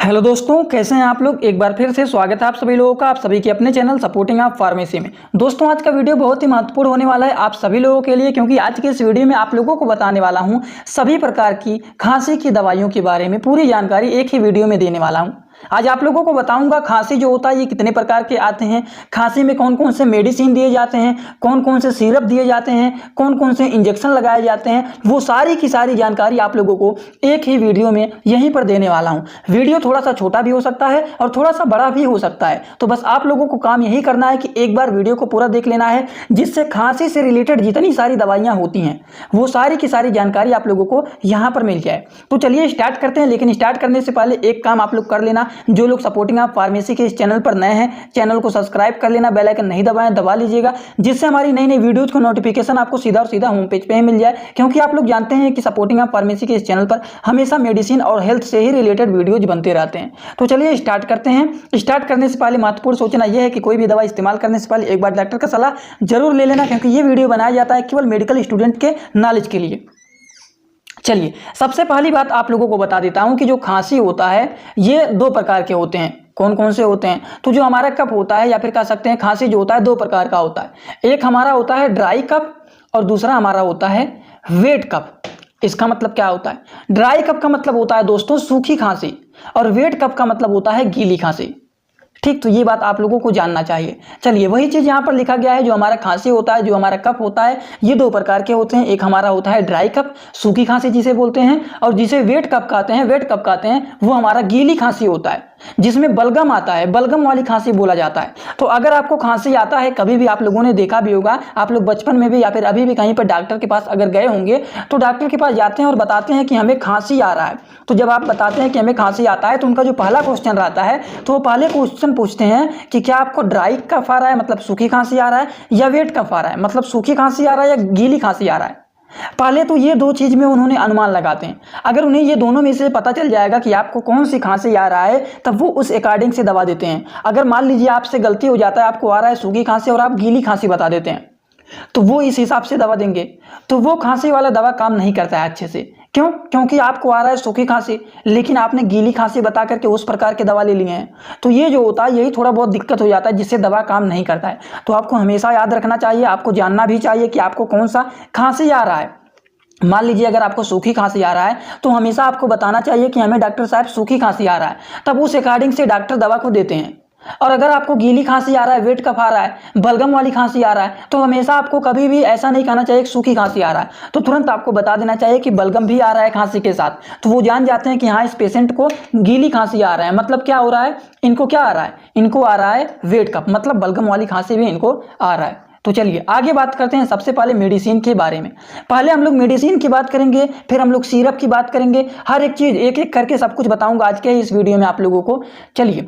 Hello दोस्तों, कैसे हैं आप लोग। एक बार फिर से स्वागत है आप सभी लोगों का, आप सभी के अपने चैनल सपोर्टिंग आप फार्मेसी में। दोस्तों, आज का वीडियो बहुत ही महत्वपूर्ण होने वाला है आप सभी लोगों के लिए, क्योंकि आज के इस वीडियो में आप लोगों को बताने वाला हूं सभी प्रकार की खांसी की दवाइयों के बारे में पूरी जानकारी एक ही वीडियो में देने वाला हूं। आज आप लोगों को बताऊंगा खांसी जो होता है ये कितने प्रकार के आते हैं, खांसी में कौन कौन से मेडिसिन दिए जाते हैं, कौन कौन से सिरप दिए जाते हैं, कौन कौन से इंजेक्शन लगाए जाते हैं, वो सारी की सारी जानकारी आप लोगों को एक ही वीडियो में यहीं पर देने वाला हूं। वीडियो थोड़ा सा छोटा भी हो सकता है और थोड़ा सा बड़ा भी हो सकता है, तो बस आप लोगों को काम यही करना है कि एक बार वीडियो को पूरा देख लेना है, जिससे खांसी से रिलेटेड जितनी सारी दवाइयां होती हैं वो सारी की सारी जानकारी आप लोगों को यहां पर मिल जाए। तो चलिए स्टार्ट करते हैं, लेकिन स्टार्ट करने से पहले एक काम आप लोग कर लेना, जो लोग सपोर्टिंग आप फार्मेसी के इस चैनल पर नए हैं चैनल को सब्सक्राइब कर लेना, बेल आइकन नहीं दबाएं दबा लीजिएगा, जिससे हमारी नई नई वीडियोज को नोटिफिकेशन आपको सीधा और सीधा होम पेज पे ही मिल जाए। क्योंकि आप लोग जानते हैं कि सपोर्टिंग आप फार्मेसी के इस चैनल पर हमेशा मेडिसिन और हेल्थ से ही रिलेटेड वीडियोज बनते रहते हैं। तो चलिए स्टार्ट करते हैं। स्टार्ट करने से पहले महत्वपूर्ण सोचना यह है कि कोई भी दवा इस्तेमाल करने से पहले एक बार डॉक्टर का सलाह जरूर ले लेना, क्योंकि ये वीडियो बनाया जाता है केवल मेडिकल स्टूडेंट के नॉलेज के लिए। चलिए, सबसे पहली बात आप लोगों को बता देता हूं कि जो खांसी होता है ये दो प्रकार के होते हैं। कौन कौन से होते हैं? तो जो हमारा कफ होता है या फिर कह सकते हैं खांसी जो होता है दो प्रकार का होता है। एक हमारा होता है ड्राई कफ और दूसरा हमारा होता है वेट कफ। इसका मतलब क्या होता है? ड्राई कफ का मतलब होता है दोस्तों सूखी खांसी, और वेट कफ का मतलब होता है गीली खांसी। ठीक, तो ये बात आप लोगों को जानना चाहिए। चलिए, वही चीज यहाँ पर लिखा गया है, जो हमारा खांसी होता है, जो हमारा कफ होता है, ये दो प्रकार के होते हैं। एक हमारा होता है ड्राई कफ, सूखी खांसी जिसे बोलते हैं, और जिसे वेट कफ कहते हैं, वेट कफ कहते हैं, वो हमारा गीली खांसी होता है, जिसमें बलगम आता है, बलगम वाली खांसी बोला जाता है। तो अगर आपको खांसी आता है, कभी भी आप लोगों ने देखा भी होगा, आप लोग बचपन में भी या फिर अभी भी कहीं पर डॉक्टर के पास अगर गए होंगे, तो डॉक्टर के पास जाते हैं और बताते हैं कि हमें खांसी आ रहा है। तो जब आप बताते हैं कि हमें खांसी आता है, तो उनका जो पहला क्वेश्चन रहता है, तो वो पहले क्वेश्चन पूछते हैं कि क्या आपको ड्राई कफ आ रहा है, मतलब सूखी खांसी आ रहा है, या वेट कफ आ रहा है, मतलब सूखी खांसी आ रहा है या गीली खांसी आ रहा है। पहले तो ये दो चीज में उन्होंने अनुमान लगाते हैं। अगर उन्हें ये दोनों में से पता चल जाएगा कि आपको कौन सी खांसी आ रहा है, तब वो उस अकॉर्डिंग से दवा देते हैं। अगर मान लीजिए आपसे गलती हो जाता है, आपको आ रहा है सूखी खांसी और आप गीली खांसी बता देते हैं, तो वो इस हिसाब से दवा देंगे, तो वो खांसी वाला दवा काम नहीं करता है अच्छे से। क्यों? क्योंकि आपको आ रहा है सूखी खांसी, लेकिन आपने गीली खांसी बता करके उस प्रकार के दवा ले लिए हैं। तो ये जो होता है यही थोड़ा बहुत दिक्कत हो जाता है, जिससे दवा काम नहीं करता है। तो आपको हमेशा याद रखना चाहिए, आपको जानना भी चाहिए कि आपको कौन सा खांसी आ रहा है। मान लीजिए अगर आपको सूखी खांसी आ रहा है, तो हमेशा आपको बताना चाहिए कि हमें डॉक्टर साहब सूखी खांसी आ रहा है, तब उस अकॉर्डिंग से डॉक्टर दवा को देते हैं। और अगर आपको गीली खांसी आ रहा है, वेट कफ आ रहा है, बलगम वाली खांसी आ रहा है, तो हमेशा आपको कभी भी ऐसा नहीं कहना चाहिए कि सूखी खांसी आ रहा है, तो तुरंत आपको बता देना चाहिए कि बलगम भी आ रहा है खांसी के साथ। तो वो जान जाते हैं कि हाँ, इस पेशेंट को गीली खांसी आ रहा है। मतलब क्या हो रहा है, इनको क्या आ रहा है, इनको आ रहा है वेट कफ, मतलब बलगम वाली खांसी भी इनको आ रहा है। तो चलिए आगे बात करते हैं सबसे पहले मेडिसिन के बारे में। पहले हम लोग मेडिसिन की बात करेंगे, फिर हम लोग सिरप की बात करेंगे। हर एक चीज एक एक करके सब कुछ बताऊंगा आज के इस वीडियो में आप लोगों को। चलिए,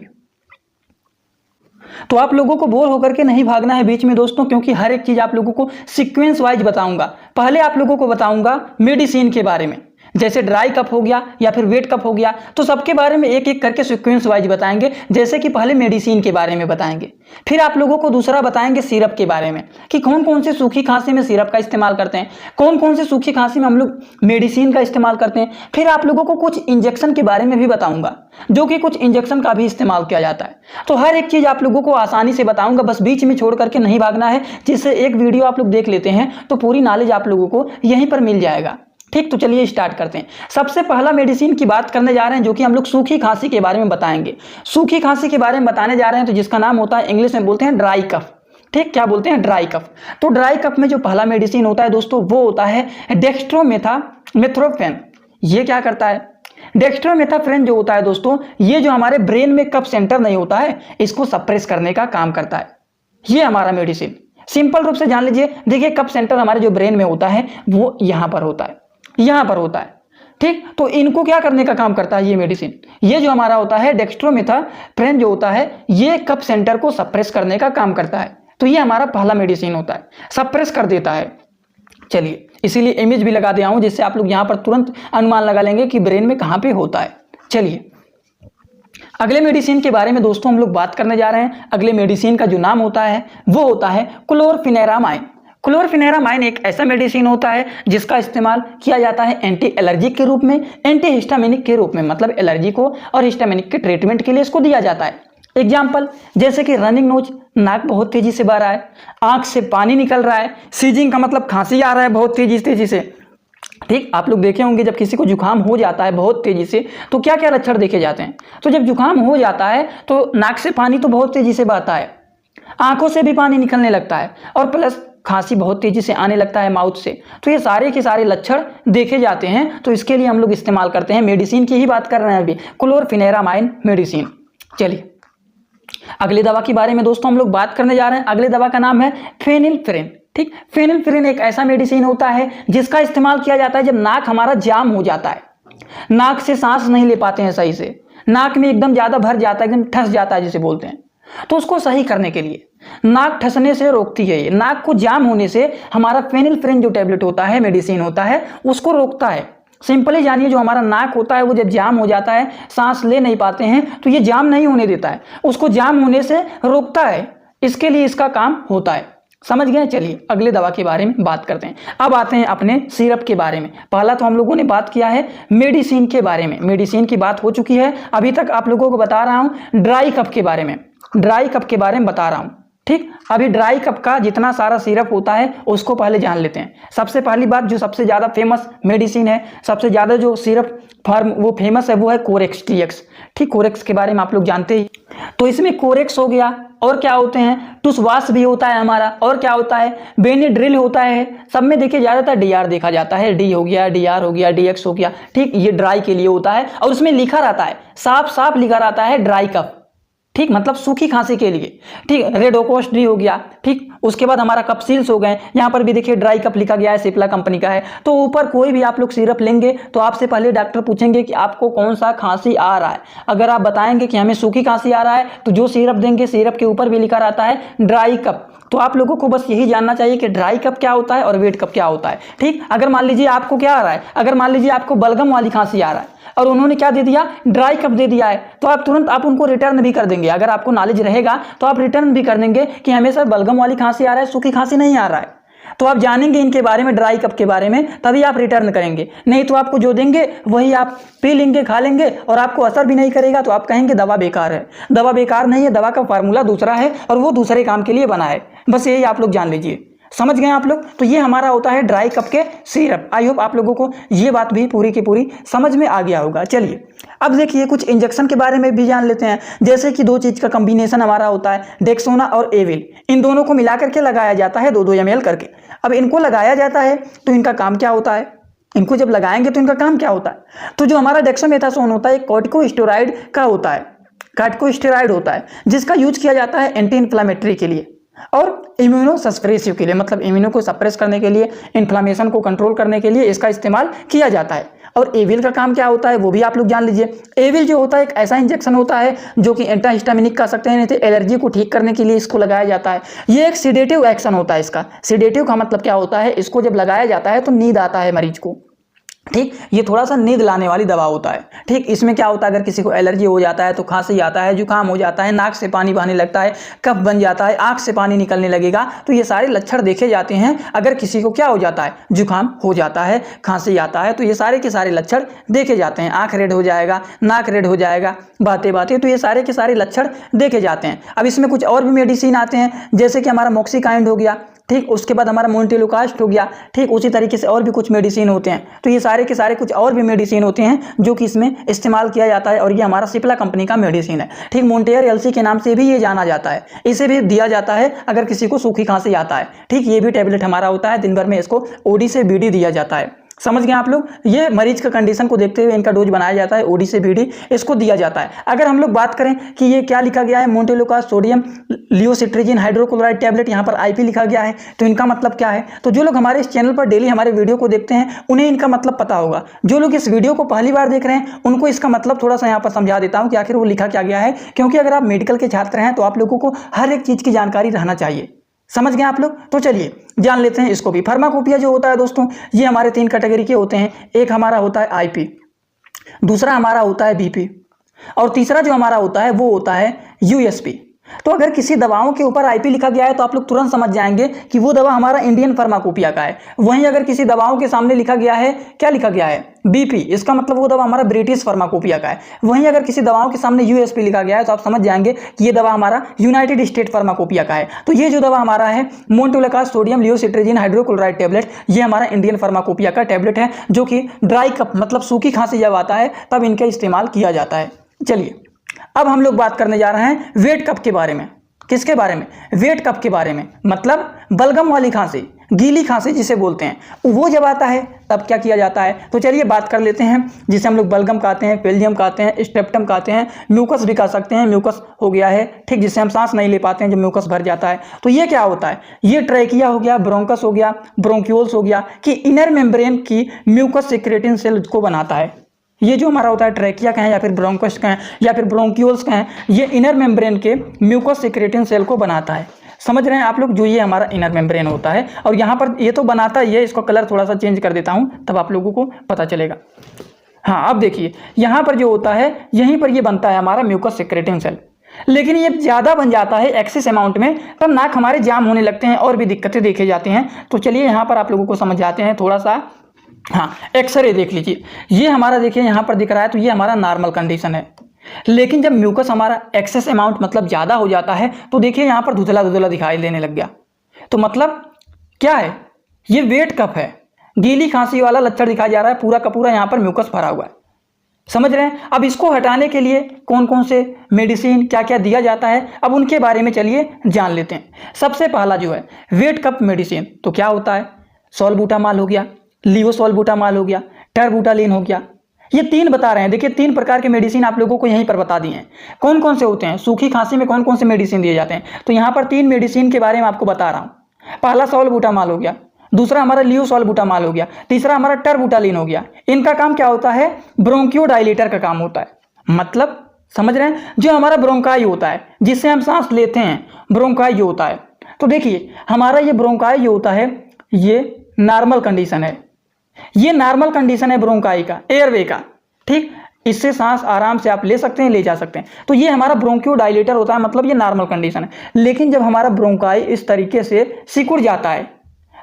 तो आप लोगों को बोर होकर के नहीं भागना है बीच में दोस्तों, क्योंकि हर एक चीज आप लोगों को सीक्वेंस वाइज बताऊंगा। पहले आप लोगों को बताऊंगा मेडिसिन के बारे में, जैसे ड्राई कफ हो गया या फिर वेट कफ हो गया, तो सबके बारे में एक एक करके सीक्वेंस वाइज बताएंगे। जैसे कि पहले मेडिसिन के बारे में बताएंगे, फिर आप लोगों को दूसरा बताएंगे सिरप के बारे में, कि कौन कौन से सूखी खांसी में सिरप का इस्तेमाल करते हैं, कौन कौन से सूखी खांसी में हम लोग मेडिसिन का इस्तेमाल करते हैं। फिर आप लोगों को कुछ इंजेक्शन के बारे में भी बताऊंगा, जो कि कुछ इंजेक्शन का भी इस्तेमाल किया जाता है। तो हर एक चीज आप लोगों को आसानी से बताऊंगा, बस बीच में छोड़ करके नहीं भागना है, जिससे एक वीडियो आप लोग देख लेते हैं तो पूरी नॉलेज आप लोगों को यहीं पर मिल जाएगा। ठीक, तो चलिए स्टार्ट करते हैं। सबसे पहला मेडिसिन की बात करने जा रहे हैं, जो कि हम लोग सूखी खांसी के बारे में बताएंगे। सूखी खांसी के बारे में बताने जा रहे हैं, तो जिसका नाम होता है, इंग्लिश में बोलते हैं ड्राई कफ। ठीक, क्या बोलते हैं? Dry cough. तो ड्राई कफ में जो पहला मेडिसिन होता है दोस्तों, वो होता है डेक्स्ट्रोमेथासोन। ये क्या करता है? डेक्स्ट्रोमेथासोन जो होता है दोस्तों, ये जो हमारे ब्रेन में कफ सेंटर नहीं होता है, इसको सप्रेस करने का काम करता है। ये हमारा मेडिसिन सिंपल रूप से जान लीजिए। देखिए, कफ सेंटर हमारे जो ब्रेन में होता है वो यहां पर होता है, यहां पर होता है। ठीक, तो इनको क्या करने का काम करता है ये मेडिसिन? ये जो हमारा होता है डेक्स्ट्रोमेथासोन जो होता है, ये कफ सेंटर को सप्रेस करने का काम करता है। तो ये हमारा पहला मेडिसिन होता है, सप्रेस कर देता है। चलिए, इसीलिए इमेज भी लगा दिया हूं, जिससे आप लोग यहां पर तुरंत अनुमान लगा लेंगे कि ब्रेन में कहां पे होता है। चलिए, अगले मेडिसिन के बारे में दोस्तों हम लोग बात करने जा रहे हैं। अगले मेडिसिन का जो नाम होता है वो होता है क्लोरफेनेरामाइन। क्लोरफेनेरामाइन एक ऐसा मेडिसिन होता है जिसका इस्तेमाल किया जाता है एंटी एलर्जिक के रूप में, एंटी हिस्टामिनिक के रूप में, मतलब एलर्जी को और हिस्टामिनिक के ट्रीटमेंट के लिए इसको दिया जाता है। एग्जाम्पल जैसे कि रनिंग नोज, नाक बहुत तेजी से बह रहा है, आंख से पानी निकल रहा है, सीजिंग का मतलब खांसी आ रहा है बहुत तेजी से। ठीक, आप लोग देखे होंगे जब किसी को जुकाम हो जाता है बहुत तेजी से तो क्या क्या लक्षण देखे जाते हैं। तो जब जुकाम हो जाता है तो नाक से पानी तो बहुत तेजी से बहता है, आंखों से भी पानी निकलने लगता है और प्लस खांसी बहुत तेजी से आने लगता है माउथ से। तो ये सारे के सारे लक्षण देखे जाते हैं। तो इसके लिए हम लोग इस्तेमाल करते हैं, मेडिसिन की ही बात कर रहे हैं अभी, क्लोरफेनेरामाइन मेडिसिन। चलिए अगली दवा के बारे में दोस्तों हम लोग बात करने जा रहे हैं। अगली दवा का नाम है फेनिलफ्रेन। ठीक, फेनिलफ्रेन एक ऐसा मेडिसिन होता है जिसका इस्तेमाल किया जाता है जब नाक हमारा जाम हो जाता है, नाक से सांस नहीं ले पाते हैं सही से, नाक में एकदम ज्यादा भर जाता है, एकदम ठस जाता है जिसे बोलते हैं। तो उसको सही करने के लिए, नाक ठसने से रोकती है ये, नाक को जाम होने से हमारा फेनिलफ्रेन जो टैबलेट होता है, मेडिसिन होता है, उसको रोकता है। सिंपली जानिए, जो हमारा नाक होता है वो जब जाम हो जाता है, सांस ले नहीं पाते हैं, तो ये जाम नहीं होने देता है, उसको जाम होने से रोकता है। इसके लिए इसका काम होता है। समझ गए? चलिए अगले दवा के बारे में बात करते हैं। अब आते हैं अपने सिरप के बारे में। पहला तो हम लोगों ने बात किया है मेडिसिन के बारे में, मेडिसिन की बात हो चुकी है। अभी तक आप लोगों को बता रहा हूं ड्राई कफ के बारे में, ड्राई कफ के बारे में बता रहा हूं। ठीक, अभी ड्राई कफ का जितना सारा सिरप होता है उसको पहले जान लेते हैं। सबसे पहली बात, जो सबसे ज़्यादा फेमस मेडिसिन है, सबसे ज़्यादा जो सिरप फॉर्म वो फेमस है वो है कोरेक्स TX। ठीक, कोरेक्स के बारे में आप लोग जानते ही। तो इसमें कोरेक्स हो गया, और क्या होते हैं, टुसवास भी होता है हमारा, और क्या होता है, बेनिड्रिल होता है। सब में देखिए ज़्यादातर DR देखा जाता है, D हो गया, DR हो गया, DX हो गया। ठीक, ये ड्राई के लिए होता है और उसमें लिखा रहता है, साफ साफ लिखा रहता है ड्राई कफ। ठीक, मतलब सूखी खांसी के लिए। ठीक, रेडोकोस डी हो गया। ठीक, उसके बाद हमारा कपसील्स हो गए, यहाँ पर भी देखिए ड्राई कप लिखा गया है, सिप्ला कंपनी का है। तो ऊपर कोई भी आप लोग सिरप लेंगे तो आपसे पहले डॉक्टर पूछेंगे कि आपको कौन सा खांसी आ रहा है। अगर आप बताएंगे कि हमें सूखी खांसी आ रहा है तो जो सिरप देंगे, सिरप के ऊपर भी लिखा रहता है ड्राई कप। तो आप लोगों को बस यही जानना चाहिए कि ड्राई कप क्या होता है और वेट कप क्या होता है। ठीक, अगर मान लीजिए आपको क्या आ रहा है, अगर मान लीजिए आपको बलगम वाली खांसी आ रहा है और उन्होंने क्या दे दिया, ड्राई कप दे दिया है, तो आप तुरंत आप उनको रिटर्न भी कर देंगे। अगर आपको नॉलेज रहेगा तो आप रिटर्न भी कर देंगे कि हमें सर बलगम वाली खांसी आ रहा है, सूखी खांसी नहीं आ रहा है। तो आप जानेंगे इनके बारे में, ड्राई कप के बारे में, तभी आप रिटर्न करेंगे। नहीं तो आपको जो देंगे वही आप पी लेंगे, खा लेंगे और आपको असर भी नहीं करेगा, तो आप कहेंगे दवा बेकार है। दवा बेकार नहीं है, दवा का फार्मूला दूसरा है और वो दूसरे काम के लिए बना है। बस यही आप लोग जान लीजिए। समझ गए आप लोग? तो ये हमारा होता है ड्राई कप के सिरप। आई होप आप लोगों को ये बात भी पूरी की पूरी समझ में आ गया होगा। चलिए अब देखिए कुछ इंजेक्शन के बारे में भी जान लेते हैं। जैसे कि दो चीज का कॉम्बिनेशन हमारा होता है, डेक्सोना और एविल। इन दोनों को मिला करके लगाया जाता है 2-2 ml करके। अब इनको लगाया जाता है तो इनका काम क्या होता है, इनको जब लगाएंगे तो इनका काम क्या होता है, तो जो हमारा डेक्सामेथासोन होता है कॉर्टिकोस्टेरॉइड का होता है, कॉर्टिकोस्टेरॉइड होता है, जिसका यूज किया जाता है एंटी इन्फ्लामेटरी के लिए और इम्यूनो सप्रेसिव के लिए, मतलब इम्यूनो को सप्रेस करने के लिए, इन्फ्लामेशन को कंट्रोल करने के लिए इसका इस्तेमाल किया जाता है। और एविल का काम क्या होता है वो भी आप लोग जान लीजिए। एविल जो होता है एक ऐसा इंजेक्शन होता है जो कि एंटी हिस्टामिनिक कह सकते हैं, नहीं तो एलर्जी को ठीक करने के लिए इसको लगाया जाता है। ये एक सिडेटिव एक्शन होता है इसका। सिडेटिव का मतलब क्या होता है, इसको जब लगाया जाता है तो नींद आता है मरीज को। ठीक, ये थोड़ा सा नींद लाने वाली दवा होता है। ठीक, इसमें क्या होता है, अगर किसी को एलर्जी हो जाता है तो खांसी आता है, जुकाम हो जाता है, नाक से पानी बहने लगता है, कफ बन जाता है, आंख से पानी निकलने लगेगा, तो ये सारे लक्षण देखे जाते हैं। अगर किसी को क्या हो जाता है, जुकाम हो जाता है, खांसी आता है, तो ये सारे के सारे लक्षण देखे जाते हैं। आंख रेड हो जाएगा, नाक रेड हो जाएगा बातें बातें, तो ये सारे के सारे लक्षण देखे जाते हैं। अब इसमें कुछ और भी मेडिसिन आते हैं, जैसे कि हमारा मोक्सिकाइंड हो गया। ठीक, उसके बाद हमारा मोन्टेलुकास्ट हो गया। ठीक, उसी तरीके से और भी कुछ मेडिसिन होते हैं। तो ये सारे के सारे कुछ और भी मेडिसिन होते हैं जो कि इसमें इस्तेमाल किया जाता है और ये हमारा सिप्ला कंपनी का मेडिसिन है। ठीक, मोन्टेयर एलसी के नाम से भी ये जाना जाता है। इसे भी दिया जाता है अगर किसी को सूखी खांसी आता है। ठीक, ये भी टेबलेट हमारा होता है, दिन भर में इसको OD से BD दिया जाता है। समझ गए आप लोग? ये मरीज का कंडीशन को देखते हुए इनका डोज बनाया जाता है, OD से BD इसको दिया जाता है। अगर हम लोग बात करें कि ये क्या लिखा गया है, मोन्टेलुकास्ट सोडियम लियोसिट्रीजिन हाइड्रोक्लोराइड टैबलेट, यहाँ पर IP लिखा गया है, तो इनका मतलब क्या है? तो जो लोग हमारे इस चैनल पर डेली हमारे वीडियो को देखते हैं उन्हें इनका मतलब पता होगा। जो लोग इस वीडियो को पहली बार देख रहे हैं उनको इसका मतलब थोड़ा सा यहाँ पर समझा देता हूँ कि आखिर वो लिखा क्या गया है, क्योंकि अगर आप मेडिकल के छात्र हैं तो आप लोगों को हर एक चीज़ की जानकारी रहना चाहिए। समझ गए आप लोग? तो चलिए जान लेते हैं इसको भी। फार्माकोपिया जो होता है दोस्तों, ये हमारे 3 कैटेगरी के होते हैं। एक हमारा होता है IP, दूसरा हमारा होता है BP और तीसरा जो हमारा होता है वो होता है USP। तो अगर किसी दवाओं के ऊपर आईपी लिखा गया है तो आप लोग तुरंत समझ जाएंगे कि वो दवा हमारा इंडियन फार्माकोपिया का है। वहीं अगर किसी दवाओं के सामने लिखा गया है, क्या लिखा गया है, बीपी, इसका मतलब वो दवा हमारा ब्रिटिश फार्माकोपिया का है। वहीं अगर किसी दवाओं के सामने यूएसपी लिखा गया है तो आप समझ जाएंगे कि ये दवा हमारा यूनाइटेड स्टेट फार्माकोपिया का है। तो ये जो दवा हमारा है मोन्टुलाकास सोडियम लियोसिट्रेजिन हाइड्रोक्लोराइड टैबलेट, ये हमारा इंडियन फार्माकोपिया का टैबलेट है, जो कि ड्राई कफ मतलब सूखी खांसी जब आता है तब इनका इस्तेमाल किया जाता है। चलिए अब हम लोग बात करने जा रहे हैं वेट कफ के बारे में। किसके बारे में? वेट कफ के बारे में, मतलब बलगम वाली खांसी, गीली खांसी जिसे बोलते हैं, वो जब आता है तब क्या किया जाता है। तो चलिए बात कर लेते हैं, जिसे हम लोग बलगम कहते हैं, पेल्जियम कहते हैं, स्ट्रेप्टम कहते हैं, म्यूकस भी कह सकते हैं। म्यूकस हो गया है, ठीक, जिससे हम सांस नहीं ले पाते हैं जब म्यूकस भर जाता है। तो ये क्या होता है? ये ट्रैकिया हो गया, ब्रोंकस हो गया, ब्रोंक्यूल्स हो गया, कि इनर मेम्ब्रेन की म्यूकस सिक्रेटिंग सेल को बनाता है। ये जो हमारा होता है ट्रैकिया कहें या फिर ब्रोंकस कहें या फिर ब्रोंक्यूल्स कहें, ये इनर मेम्ब्रेन के म्यूकस सिक्रेटिंग सेल को बनाता है। समझ रहे हैं आप लोग? जो ये हमारा इनर मेम्ब्रेन होता है, और यहाँ पर ये तो बनाता ही है, इसको कलर थोड़ा सा चेंज कर देता हूँ तब आप लोगों को पता चलेगा। हाँ, अब देखिए यहाँ पर जो होता है, यहीं पर ये बनता है हमारा म्यूकस सिक्रेटिंग सेल। लेकिन ये ज़्यादा बन जाता है एक्सेस अमाउंट में, तब नाक हमारे जाम होने लगते हैं और भी दिक्कतें देखे जाती हैं। तो चलिए यहाँ पर आप लोगों को समझाते हैं थोड़ा सा। हाँ, एक्सरे देख लीजिए, ये हमारा देखिए यहाँ पर दिख रहा है, तो ये हमारा नॉर्मल कंडीशन है। लेकिन जब म्यूकस हमारा एक्सेस अमाउंट मतलब ज़्यादा हो जाता है तो देखिए यहाँ पर धुंधला धुंधला दिखाई देने लग गया। तो मतलब क्या है? ये वेट कफ है, गीली खांसी वाला लक्षण दिखाया जा रहा है, पूरा का पूरा यहाँ पर म्यूकस भरा हुआ है। समझ रहे हैं? अब इसको हटाने के लिए कौन कौन से मेडिसिन क्या क्या दिया जाता है, अब उनके बारे में चलिए जान लेते हैं। सबसे पहला जो है वेट कफ मेडिसिन, तो क्या होता है? सॉल्बुटामॉल हो गया, लियोसॉल्बुटामॉल हो गया, टर्बुटालिन हो गया। ये तीन बता रहे हैं। देखिए 3 प्रकार के मेडिसिन आप लोगों को यहीं पर बता दिए हैं। कौन कौन से होते हैं? सूखी खांसी में कौन कौन से मेडिसिन दिए जाते हैं, तो यहाँ पर 3 मेडिसिन के बारे में आपको बता रहा हूँ। पहला सॉल्बुटामॉल हो गया, दूसरा हमारा लियोसॉल्बुटामॉल हो गया, तीसरा हमारा टर्बुटालिन हो गया। इनका काम क्या होता है? ब्रोंकियोडाइलेटर का काम होता है। मतलब समझ रहे हैं? जो हमारा ब्रोंकाई होता है, जिससे हम सांस लेते हैं, ब्रोंकाई जो होता है। तो देखिए हमारा ये ब्रोंकाई जो होता है, ये नॉर्मल कंडीशन है। ये नॉर्मल कंडीशन है ब्रोंकाई का, एयरवे का, ठीक। इससे सांस आराम से आप ले सकते हैं, ले जा सकते हैं। तो ये हमारा ब्रोंकियोडाइलेटर होता है, मतलब ये नॉर्मल कंडीशन है। लेकिन जब हमारा ब्रोंकाई इस तरीके से सिकुड़ जाता है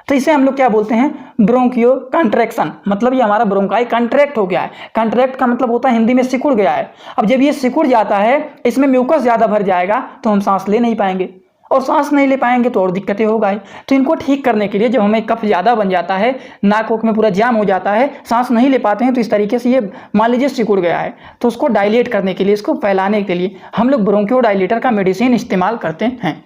तो इसे हम लोग क्या बोलते हैं? ब्रोंकियो कंट्रैक्शन, मतलब ये हमारा ब्रोंकाई कंट्रैक्ट हो गया है। कंट्रैक्ट का मतलब होता है हिंदी में सिकुड़ गया है। अब जब ये सिकुड़ जाता है, इसमें म्यूकस ज़्यादा भर जाएगा तो हम सांस ले नहीं पाएंगे, और सांस नहीं ले पाएंगे तो और दिक्कतें होगा। तो इनको ठीक करने के लिए जब हमें कफ ज़्यादा बन जाता है, नाक वोक में पूरा जाम हो जाता है, सांस नहीं ले पाते हैं, तो इस तरीके से ये मान लीजिए सिकुड़ गया है, तो उसको डायलेट करने के लिए, इसको फैलाने के लिए हम लोग ब्रोंकियोडाइलेटर का मेडिसिन इस्तेमाल करते हैं,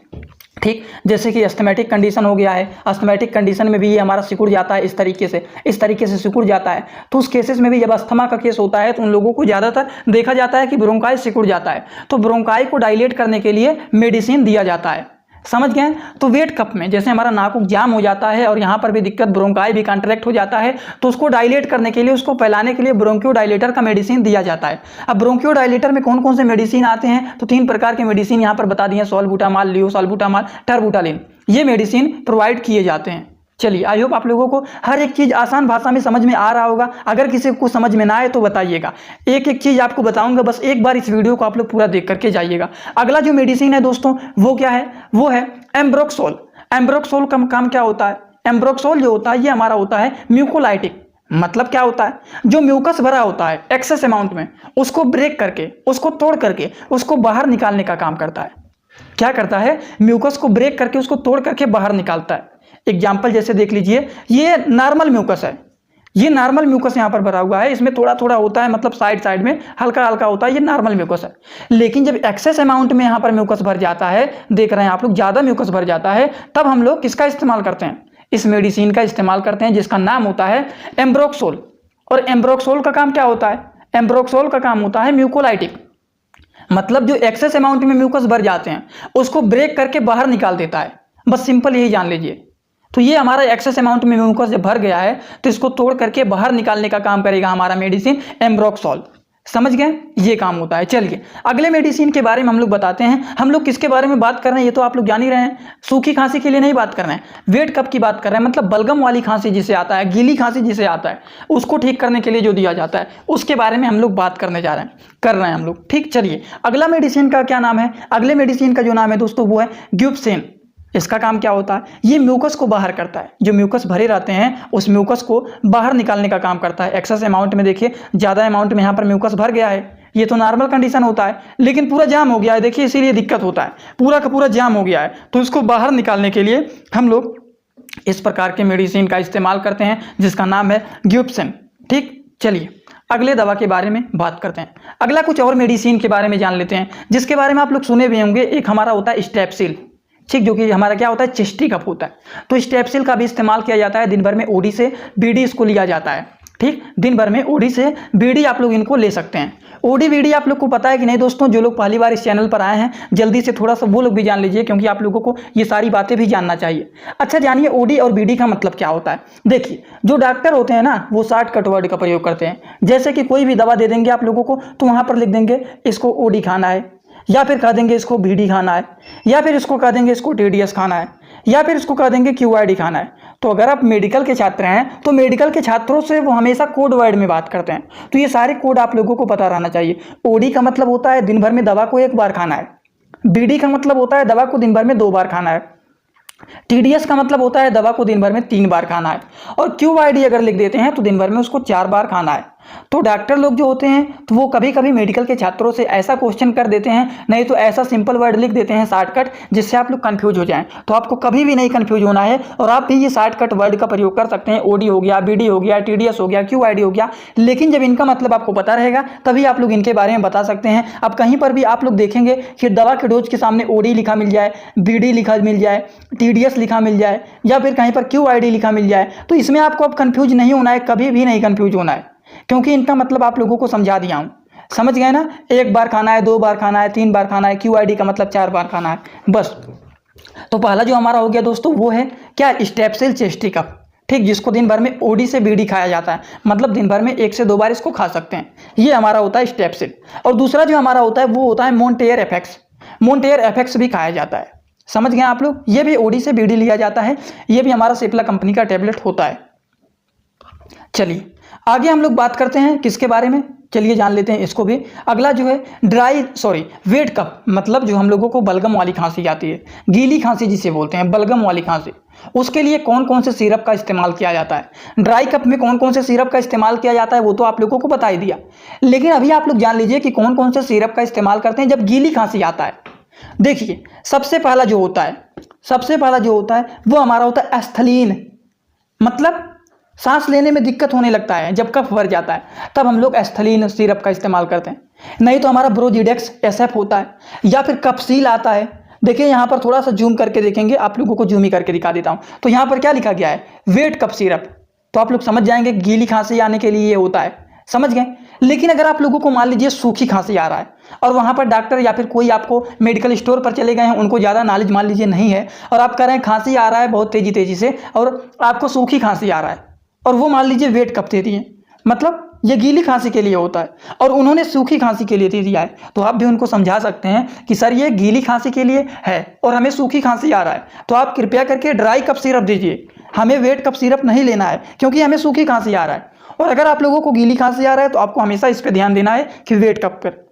ठीक। जैसे कि अस्थमेटिक कंडीशन हो गया है, अस्थमेटिक कंडीशन में भी ये हमारा सिकुड़ जाता है, इस तरीके से सिकुड़ जाता है। तो उस केसेस में भी जब अस्थमा का केस होता है तो उन लोगों को ज़्यादातर देखा जाता है कि ब्रोंकाई सिकुड़ जाता है, तो ब्रोंकाई को डायलेट करने के लिए मेडिसिन दिया जाता है। समझ गए? तो वेट कफ में जैसे हमारा नाक जाम हो जाता है और यहाँ पर भी दिक्कत, ब्रोंकाई भी कॉन्ट्रैक्ट हो जाता है, तो उसको डायलेट करने के लिए, उसको फैलाने के लिए ब्रोंकियोडाइलेटर का मेडिसिन दिया जाता है। अब ब्रोंकियोडाइलेटर में कौन कौन से मेडिसिन आते हैं, तो 3 प्रकार के मेडिसिन यहाँ पर बता दिए, सॉल्बुटामॉल, लियोसॉल्बुटामॉल, टर्बुटालिन। ये मेडिसिन प्रोवाइड किए जाते हैं। चलिए, आई होप आप लोगों को हर एक चीज़ आसान भाषा में समझ में आ रहा होगा। अगर किसी को समझ में ना आए तो बताइएगा, एक एक चीज़ आपको बताऊंगा, बस एक बार इस वीडियो को आप लोग पूरा देख करके जाइएगा। अगला जो मेडिसिन है दोस्तों, वो क्या है? वो है एम्ब्रोक्सोल। एम्ब्रोक्सोल का काम क्या होता है? एम्ब्रोक्सोल जो होता है ये हमारा होता है म्यूकोलाइटिक। मतलब क्या होता है? जो म्यूकस भरा होता है एक्सेस अमाउंट में, उसको ब्रेक करके, उसको तोड़ करके, उसको बाहर निकालने का काम करता है। क्या करता है? म्यूकस को ब्रेक करके, उसको तोड़ करके बाहर निकालता है। एग्जाम्पल जैसे देख लीजिए, ये नॉर्मल म्यूकस है, ये नॉर्मल म्यूकस यहाँ पर भरा हुआ है, इसमें थोड़ा थोड़ा होता है, मतलब साइड में हल्का हल्का होता है, ये नॉर्मल म्यूकस है। लेकिन जब एक्सेस अमाउंट में यहाँ पर म्यूकस भर जाता है, देख रहे हैं आप लोग, ज़्यादा म्यूकस भर जाता है, तब हम लोग किसका इस्तेमाल करते हैं? इस मेडिसिन का इस्तेमाल करते हैं, जिसका नाम होता है एम्ब्रोक्सोल। और एम्ब्रोक्सोल का काम क्या होता है? एम्ब्रोक्सोल का काम होता है म्यूकोलाइटिक, मतलब जो एक्सेस अमाउंट में म्यूकस भर जाते हैं उसको ब्रेक करके बाहर निकाल देता है। बस सिंपल यही जान लीजिए। तो ये हमारा एक्सेस अमाउंट में म्यूकस जब भर गया है तो इसको तोड़ करके बाहर निकालने का काम करेगा हमारा मेडिसिन एम्ब्रोक्सोल। समझ गए, ये काम होता है। चलिए अगले मेडिसिन के बारे में हम लोग बताते हैं। हम लोग किसके बारे में बात कर रहे हैं ये तो आप लोग जान ही रहे हैं, सूखी खांसी के लिए नहीं बात कर रहे हैं, वेट कफ की बात कर रहे हैं। मतलब बलगम वाली खांसी जिसे आता है, गीली खांसी जिसे आता है, उसको ठीक करने के लिए जो दिया जाता है उसके बारे में हम लोग बात करने जा रहे हैं, कर रहे हैं हम लोग। ठीक, चलिए अगला मेडिसिन का क्या नाम है, अगले मेडिसिन का जो नाम है दोस्तों वो है ग्यूबसेन। इसका काम क्या होता है, ये म्यूकस को बाहर करता है, जो म्यूकस भरे रहते हैं उस म्यूकस को बाहर निकालने का काम करता है। एक्सेस अमाउंट में देखिए, ज़्यादा अमाउंट में यहाँ पर म्यूकस भर गया है, ये तो नॉर्मल कंडीशन होता है, लेकिन पूरा जाम हो गया है, देखिए इसीलिए दिक्कत होता है, पूरा का पूरा जाम हो गया है। तो इसको बाहर निकालने के लिए हम लोग इस प्रकार के मेडिसिन का इस्तेमाल करते हैं जिसका नाम है ग्यूबसेन। ठीक, चलिए अगले दवा के बारे में बात करते हैं। अगला कुछ और मेडिसिन के बारे में जान लेते हैं जिसके बारे में आप लोग सुने भी होंगे। एक हमारा होता है स्ट्रेप्सिल, ठीक, जो कि हमारा क्या होता है, चेस्टी कफ होता है। तो स्ट्रेप्सिल का भी इस्तेमाल किया जाता है, दिन भर में ओडी से बीडी इसको लिया जाता है। ठीक, दिन भर में ओडी से बीडी आप लोग इनको ले सकते हैं। ओडी बीडी आप लोग को पता है कि नहीं दोस्तों, जो लोग पहली बार इस चैनल पर आए हैं जल्दी से थोड़ा सा वो लोग भी जान लीजिए, क्योंकि आप लोगों को ये सारी बातें भी जानना चाहिए। अच्छा जानिए ओडी और बीडी का मतलब क्या होता है। देखिए जो डॉक्टर होते हैं ना वो शॉर्टकट वर्ड का प्रयोग करते हैं, जैसे कि कोई भी दवा दे देंगे आप लोगों को तो वहाँ पर लिख देंगे इसको ओडी खाना है, या फिर कह देंगे इसको बीडी खाना है, या फिर इसको कह देंगे इसको टीडीएस खाना है, या फिर इसको कह देंगे क्यूआईडी खाना है। तो अगर आप मेडिकल के छात्र हैं तो मेडिकल के छात्रों से वो हमेशा कोड वर्ड में बात करते हैं, तो ये सारे कोड आप लोगों को पता रहना चाहिए। ओडी का मतलब होता है दिन भर में दवा को 1 बार खाना है, बीडी का मतलब होता है दवा को दिन भर में 2 बार खाना है, टीडीएस का मतलब होता है दवा को दिन भर में 3 बार खाना है, और क्यूआईडी अगर लिख देते हैं तो दिन भर में उसको 4 बार खाना है। तो डॉक्टर लोग जो होते हैं तो वो कभी कभी मेडिकल के छात्रों से ऐसा क्वेश्चन कर देते हैं, नहीं तो ऐसा सिंपल वर्ड लिख देते हैं शॉर्टकट, जिससे आप लोग कंफ्यूज हो जाएं। तो आपको कभी भी नहीं कंफ्यूज होना है और आप भी ये शॉर्टकट वर्ड का प्रयोग कर सकते हैं। ओडी हो गया, बीडी हो गया, टीडीएस हो गया, क्यूआईडी हो गया, लेकिन जब इनका मतलब आपको पता रहेगा तभी आप लोग इनके बारे में बता सकते हैं। अब कहीं पर भी आप लोग देखेंगे कि दवा के डोज के सामने ओडी लिखा मिल जाए, बीडी लिखा मिल जाए, टीडीएस लिखा मिल जाए, या फिर कहीं पर क्यूआईडी लिखा मिल जाए, तो इसमें आपको अब कंफ्यूज नहीं होना है, कभी भी नहीं कंफ्यूज होना है, क्योंकि इनका मतलब आप लोगों को समझा दिया हूं। समझ गए ना, 1 बार खाना है, 2 बार खाना है, 3 बार खाना है, क्यूआईडी का मतलब 4 बार खाना है, बस। तो पहला जो हमारा हो गया दोस्तों वो है क्या, स्ट्रेप्सिल चेस्टी कफ। ठीक, जिसको दिन भर में ओडी से बीडी खाया जाता है, मतलब दिन भर में 1 से 2 बार इसको खा सकते हैं, ये हमारा होता है स्ट्रेप्सिल। और दूसरा जो हमारा होता है वो होता है मोन्टेयर एफेक्स। मोन्टेयर एफेक्स भी खाया जाता है, समझ गए आप लोग, ये भी ओडी से बीडी लिया जाता है, ये भी हमारा सिप्ला कंपनी का टेबलेट होता है। चलिए आगे हम लोग बात करते हैं किसके बारे में, चलिए जान लेते हैं इसको भी। अगला जो है वेट कफ, मतलब जो हम लोगों को बलगम वाली खांसी आती है, गीली खांसी जिसे बोलते हैं, बलगम वाली खांसी, उसके लिए कौन कौन से सिरप का इस्तेमाल किया जाता है। ड्राई कफ में कौन कौन से सिरप का इस्तेमाल किया जाता है वो तो आप लोगों को बता ही दिया, लेकिन अभी आप लोग जान लीजिए कि कौन कौन से सिरप का इस्तेमाल करते हैं जब गीली खांसी आता है। देखिए सबसे पहला जो होता है वो हमारा होता है एस्थलीन, मतलब सांस लेने में दिक्कत होने लगता है जब कफ भर जाता है, तब हम लोग एस्थलीन सिरप का इस्तेमाल करते हैं। नहीं तो हमारा ब्रोजिडेक्स एसएफ होता है, या फिर कपसील आता है। देखिए यहाँ पर थोड़ा सा जूम करके देखेंगे, आप लोगों को जूम ही करके दिखा देता हूँ। तो यहाँ पर क्या लिखा गया है, वेट कफ सिरप, तो आप लोग समझ जाएंगे गीली खांसी आने के लिए ये होता है, समझ गए। लेकिन अगर आप लोगों को मान लीजिए सूखी खांसी आ रहा है और वहाँ पर डॉक्टर या फिर कोई आपको मेडिकल स्टोर पर चले गए हैं, उनको ज़्यादा नॉलेज मान लीजिए नहीं है, और आप कह रहे हैं खांसी आ रहा है बहुत तेज़ी से, और आपको सूखी खांसी आ रहा है, और वो मान लीजिए वेट कफ दे दिए, मतलब ये गीली खांसी के लिए होता है और उन्होंने सूखी खांसी के लिए दे दिया है, तो आप भी उनको समझा सकते हैं कि सर ये गीली खांसी के लिए है और हमें सूखी खांसी आ रहा है, तो आप कृपया करके ड्राई कफ सिरप दीजिए, हमें वेट कफ सिरप नहीं लेना है क्योंकि हमें सूखी खांसी आ रहा है। और अगर आप लोगों को गीली खांसी आ रहा है तो आपको हमेशा इस पर ध्यान देना है कि वेट कफ पर।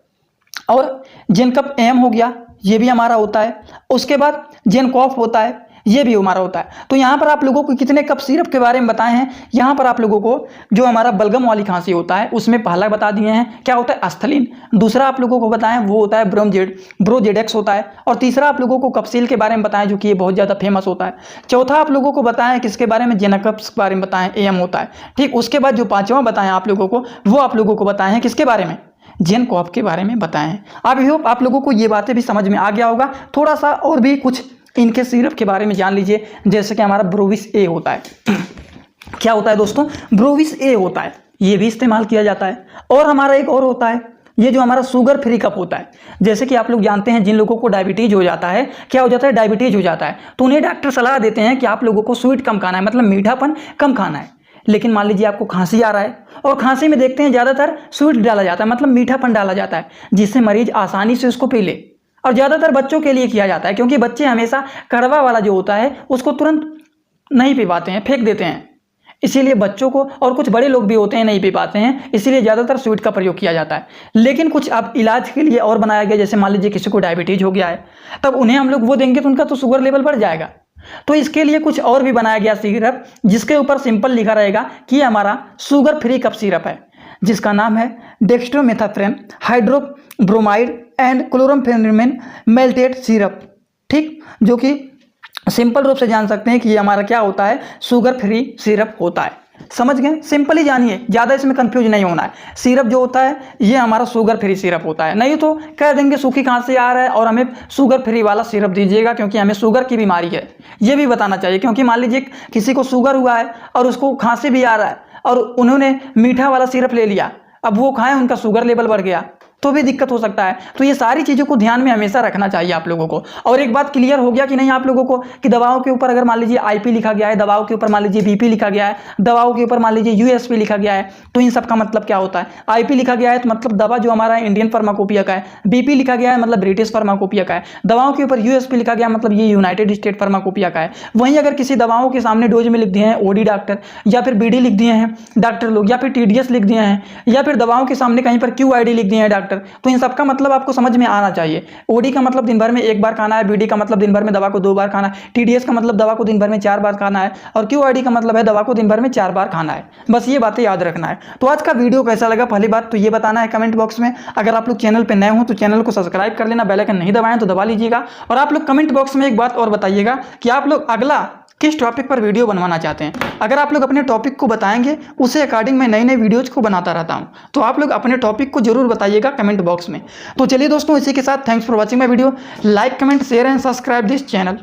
और जेनकफ एम हो गया, ये भी हमारा होता है। उसके बाद जेनकॉफ होता है, ये भी हमारा होता है। तो यहाँ पर आप लोगों को कितने कप सिरप के बारे में बताए हैं, यहाँ पर आप लोगों को जो हमारा बलगम वाली खांसी होता है उसमें पहला बता दिए हैं क्या होता है, एस्थलीन। दूसरा आप लोगों को बताएं वो होता है ब्रोजेडेक्स होता है। और तीसरा आप लोगों को कपसील के बारे में बताएं जो कि ये बहुत ज़्यादा फेमस होता है। चौथा आप लोगों को बताएं किसके बारे में, जेनकप्स के बारे में बताएं, एम होता है। ठीक, उसके बाद जो पाँचवा बताएं आप लोगों को, वो आप लोगों को बताएं किसके बारे में, जेनकॉफ के बारे में बताएं हैं। आई होप आप लोगों को ये बातें भी समझ में आ गया होगा। थोड़ा सा और भी कुछ इनके सिरप के बारे में जान लीजिए, जैसे कि हमारा ब्रोविस ए होता है। क्या होता है दोस्तों, ब्रोविस ए होता है, ये भी इस्तेमाल किया जाता है। और हमारा एक और होता है, ये जो हमारा शुगर फ्री कप होता है। जैसे कि आप लोग जानते हैं जिन लोगों को डायबिटीज हो जाता है, क्या हो जाता है, डायबिटीज हो जाता है, तो उन्हें डॉक्टर सलाह देते हैं कि आप लोगों को स्वीट कम खाना है, मतलब मीठापन कम खाना है। लेकिन मान लीजिए आपको खांसी आ रहा है और खांसी में देखते हैं ज़्यादातर स्वीट डाला जाता है, मतलब मीठापन डाला जाता है, जिससे मरीज आसानी से उसको पी ले। और ज़्यादातर बच्चों के लिए किया जाता है, क्योंकि बच्चे हमेशा कड़वा वाला जो होता है उसको तुरंत नहीं पी पाते हैं, फेंक देते हैं। इसीलिए बच्चों को, और कुछ बड़े लोग भी होते हैं नहीं पी पाते हैं, इसीलिए ज़्यादातर स्वीट का प्रयोग किया जाता है। लेकिन कुछ अब इलाज के लिए और बनाया गया, जैसे मान लीजिए किसी को डायबिटीज हो गया है, तब उन्हें हम लोग वो देंगे तो उनका तो शुगर लेवल बढ़ जाएगा। तो इसके लिए कुछ और भी बनाया गया सिरप, जिसके ऊपर सिंपल लिखा रहेगा कि हमारा शुगर फ्री कफ सिरप है, जिसका नाम है डेक्स्ट्रोमेथाफ्रेन हाइड्रोब्रोमाइड एंड क्लोरमफेनिमेन मेल्टेड सिरप। ठीक, जो कि सिंपल रूप से जान सकते हैं कि ये हमारा क्या होता है, शुगर फ्री सिरप होता है। समझ गए? सिंपल ही जानिए, ज़्यादा इसमें कंफ्यूज नहीं होना है। सिरप जो होता है ये हमारा शुगर फ्री सिरप होता है, नहीं तो कह देंगे सूखी खांसी आ रहा है और हमें शुगर फ्री वाला सिरप दीजिएगा क्योंकि हमें शुगर की बीमारी है, ये भी बताना चाहिए। क्योंकि मान लीजिए किसी को शुगर हुआ है और उसको खांसी भी आ रहा है और उन्होंने मीठा वाला सिरप ले लिया, अब वो खाएं, उनका शुगर लेवल बढ़ गया तो भी दिक्कत हो सकता है। तो ये सारी चीज़ों को ध्यान में हमेशा रखना चाहिए आप लोगों को। और एक बात क्लियर हो गया कि नहीं आप लोगों को, कि दवाओं के ऊपर अगर मान लीजिए आईपी लिखा गया है, दवाओं के ऊपर मान लीजिए बीपी लिखा गया है, दवाओं के ऊपर मान लीजिए यूएसपी लिखा गया है, तो इन सब का मतलब क्या होता है? आईपी लिखा गया है तो मतलब दवा जो हमारा इंडियन फार्माकोपिया का है, बीपी लिखा गया है मतलब ब्रिटिश फार्माकोपिया का है, दवाओं के ऊपर यूएसपी लिखा गया मतलब ये यूनाइटेड स्टेट फार्माकोपिया का है। वहीं अगर किसी दवाओं के सामने डोज में लिख दिए हैं ओडी डॉक्टर, या फिर बीडी लिख दिए हैं डॉक्टर लोग, या फिर टीडीएस लिख दिए हैं, या फिर दवाओं के सामने कहीं पर क्यूआईडी लिख दिए हैं डॉक्टर, तो इन सबका मतलब आपको समझ में आना चाहिए। ओडी का मतलब दिन भर में एक बार खाना है, बीडी का मतलब दिन भर में दवा को 2 बार खाना है, टीडीएस का मतलब दवा को दिन भर में 4 बार खाना है, और क्यूआईडी का मतलब है दवा को दिन भर में 4 बार खाना है। बस ये बातें याद रखना है। तो आज का वीडियो कैसा लगा पहली बात तो ये बताना है कमेंट बॉक्स में। अगर आप लोग चैनल पर नए हो तो चैनल को सब्सक्राइब कर लेना, बेल आइकन नहीं दबाएं तो दबा लीजिएगा। और आप लोग कमेंट बॉक्स में एक बात और बताइएगा कि आप लोग अगला किस टॉपिक पर वीडियो बनवाना चाहते हैं। अगर आप लोग अपने टॉपिक को बताएंगे उसे अकॉर्डिंग मैं नए नए वीडियोज को बनाता रहता हूं, तो आप लोग अपने टॉपिक को जरूर बताइएगा कमेंट बॉक्स में। तो चलिए दोस्तों, इसी के साथ thanks for watching my video. Like, comment, share and subscribe this channel.